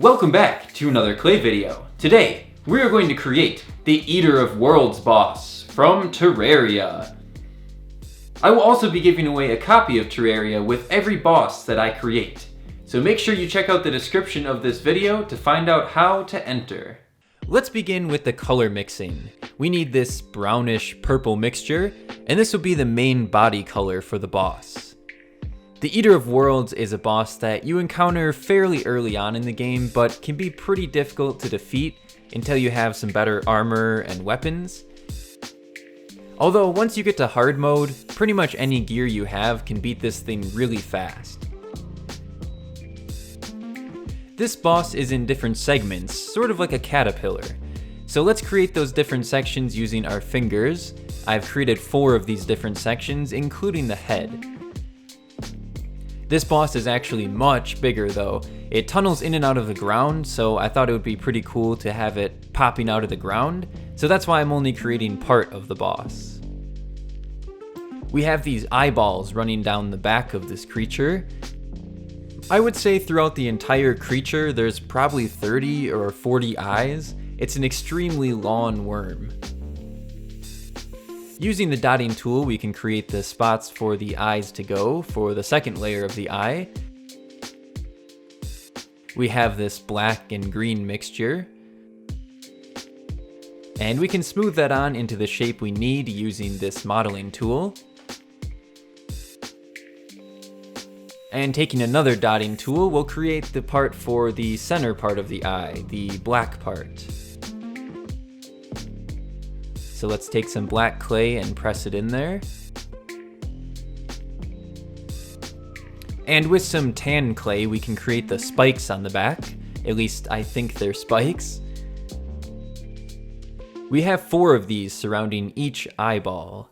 Welcome back to another clay video. Today, we are going to create the Eater of Worlds boss from Terraria. I will also be giving away a copy of Terraria with every boss that I create. So make sure you check out the description of this video to find out how to enter. Let's begin with the color mixing. We need this brownish purple mixture, and this will be the main body color for the boss. The Eater of Worlds is a boss that you encounter fairly early on in the game, but can be pretty difficult to defeat until you have some better armor and weapons. Although once you get to hard mode, pretty much any gear you have can beat this thing really fast. This boss is in different segments, sort of like a caterpillar. So let's create those different sections using our fingers. I've created 4 of these different sections, including the head. This boss is actually much bigger though. It tunnels in and out of the ground, so I thought it would be pretty cool to have it popping out of the ground, so that's why I'm only creating part of the boss. We have these eyeballs running down the back of this creature. I would say throughout the entire creature there's probably 30 or 40 eyes. It's an extremely long worm. Using the dotting tool, we can create the spots for the eyes to go for the second layer of the eye. We have this black and green mixture. And we can smooth that on into the shape we need using this modeling tool. And taking another dotting tool, we'll create the part for the center part of the eye, the black part. So let's take some black clay and press it in there. And with some tan clay, we can create the spikes on the back. At least I think they're spikes. We have 4 of these surrounding each eyeball.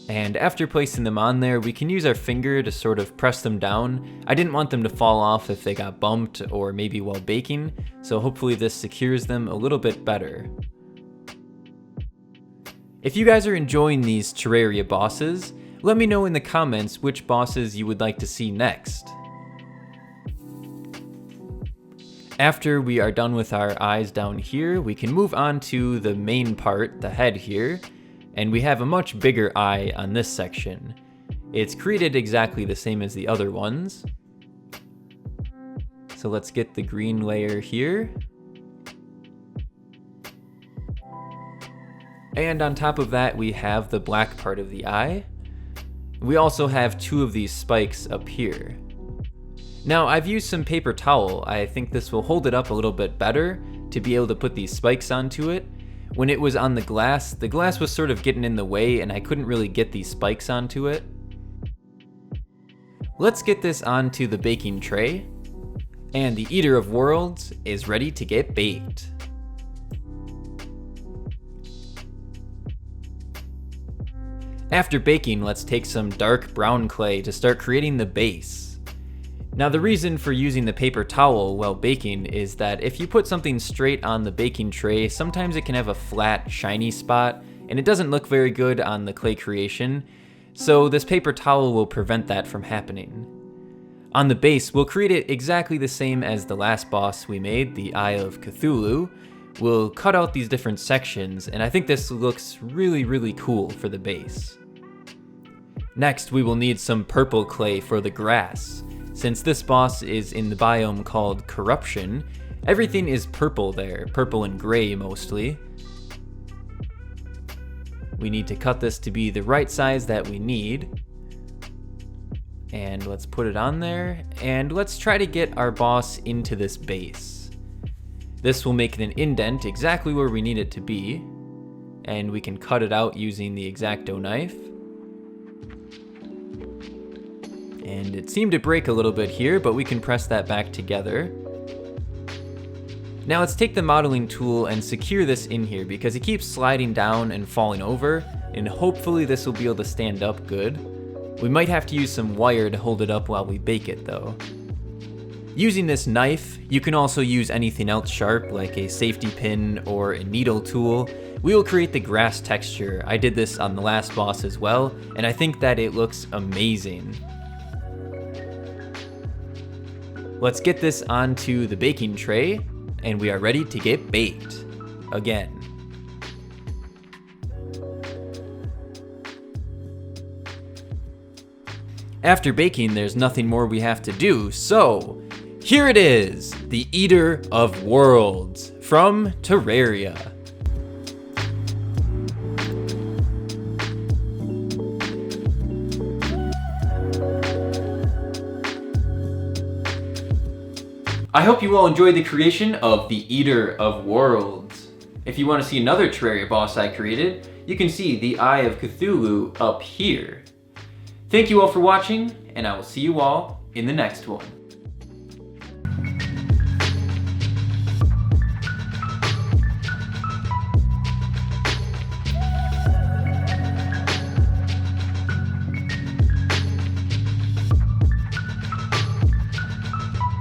And after placing them on there, we can use our finger to sort of press them down. I didn't want them to fall off if they got bumped or maybe while baking, so hopefully this secures them a little bit better. If you guys are enjoying these Terraria bosses, let me know in the comments which bosses you would like to see next. After we are done with our eyes down here, we can move on to the main part, the head here, and we have a much bigger eye on this section. It's created exactly the same as the other ones. So let's get the green layer here. And on top of that, we have the black part of the eye. We also have 2 of these spikes up here. Now, I've used some paper towel. I think this will hold it up a little bit better to be able to put these spikes onto it. When it was on the glass was sort of getting in the way and I couldn't really get these spikes onto it. Let's get this onto the baking tray. And the Eater of Worlds is ready to get baked. After baking, let's take some dark brown clay to start creating the base. Now the reason for using the paper towel while baking is that if you put something straight on the baking tray, sometimes it can have a flat, shiny spot, and it doesn't look very good on the clay creation, so this paper towel will prevent that from happening. On the base, we'll create it exactly the same as the last boss we made, the Eye of Cthulhu. We'll cut out these different sections, and I think this looks really cool for the base. Next, we will need some purple clay for the grass. Since this boss is in the biome called Corruption, everything is purple there, purple and gray mostly. We need to cut this to be the right size that we need. And let's put it on there, and let's try to get our boss into this base. This will make it an indent exactly where we need it to be, and we can cut it out using the X-Acto knife. And it seemed to break a little bit here, but we can press that back together. Now let's take the modeling tool and secure this in here because it keeps sliding down and falling over, and hopefully this will be able to stand up good. We might have to use some wire to hold it up while we bake it though. Using this knife, you can also use anything else sharp like a safety pin or a needle tool. We will create the grass texture. I did this on the last boss as well, and I think that it looks amazing. Let's get this onto the baking tray, and we are ready to get baked again. After baking, there's nothing more we have to do, so here it is, the Eater of Worlds from Terraria. I hope you all enjoyed the creation of the Eater of Worlds. If you want to see another Terraria boss I created, you can see the Eye of Cthulhu up here. Thank you all for watching, and I will see you all in the next one.